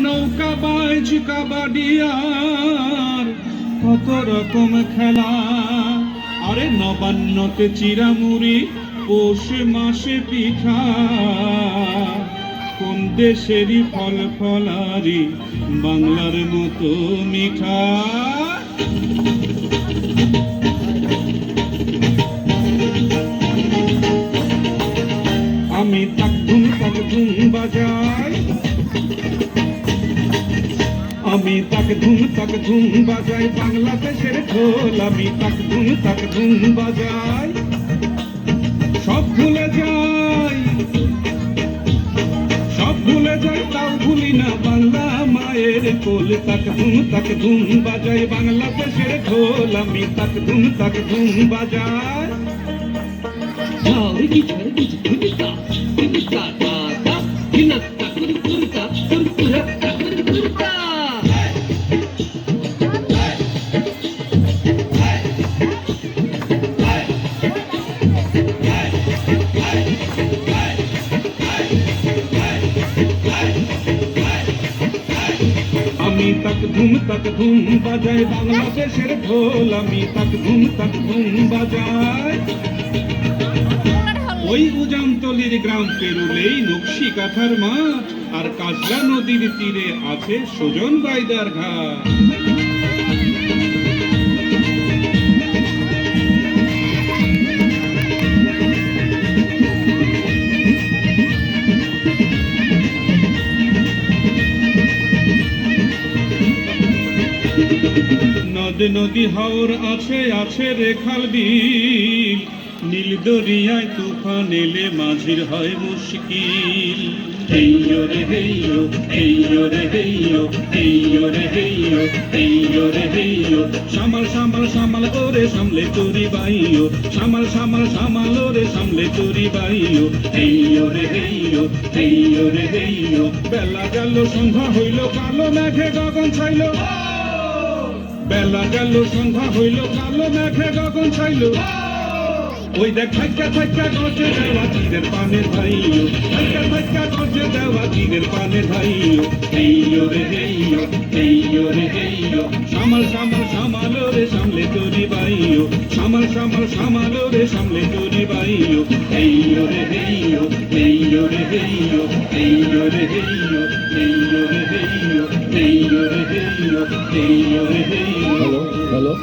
নৌকা বাইচ কাবাডি আর কত রকম খেলা। আরে নবান্নতে চিরামুড়ি, পৌষ মাসে পিঠা, কোন দেশেরই ফল ফলারি বাংলার মতো মিঠা। আমি তাক ধুম বাজাই, আমি তাক ধুম বাজাই বাংলাদেশের ঢোল। আমি তাক ধুম বাজাই, সব ভুলে যাই, সব ভুলে যাই, তাও ভুলি না বাংলা মায়ের কোল। তাক ধুম বাজাই বাংলাদেশের ঢোল। আমি তাক ধুম বাজাই। আমি তাক ধুম বাজাই বাংলাদেশের ঢোল। আমি তাক ধুম বাজাই। ওই উজামতলির গ্রাম পেরুলেই নকশি কাঁথার মাঠ, আর কাজলা নদীর তীরে আছে সুজন বাইদার ঘাট। নদী হাওর আছে আছে রেখাল বিল, নীল দরিয়ায় তুফান এলে মাঝির হয় মুশকিল। হেইয়ো রে হেইয়ো, হেইয়ো রে হেইয়ো, হেইয়ো রে হেইয়ো, হেইয়ো রে হেইয়ো। সামাল সামাল সামাল ওরে সামলে চুরি বাইও, সামাল সামাল সামাল ওরে সামলে চুরি বাইও। হেইয়ো রে হেইয়ো, হেইয়ো রে হেইয়ো। বেলা গেল সন্ধ্যা হইল, কালো মেঘে গগন ছাইল। বেলা গেল সন্ধ্যা হইল, কালো মেঘে গগন ছাইল। ওই দেখ থাইকা গজে দেওয়া তীরের পানে ধাইও, থাইকা গজে দেওয়া তীরের পানে ধাইও। হেইয়ো রে হেইয়ো, হেইয়ো রে হেইয়ো। সামাল সামাল সামাল রে সামলে চুরি বাইও, সামাল সামাল সামাল রে সামলে চুরি বাইও। হেইয়ো রে হেইয়ো, হেইয়ো রে হেইয়ো, হেইয়ো রে হেইয়ো, হেইয়ো রে হেইয়ো, হেইয়ো রে হেইয়ো, হেইয়ো রে হেইয়ো। Hello hello.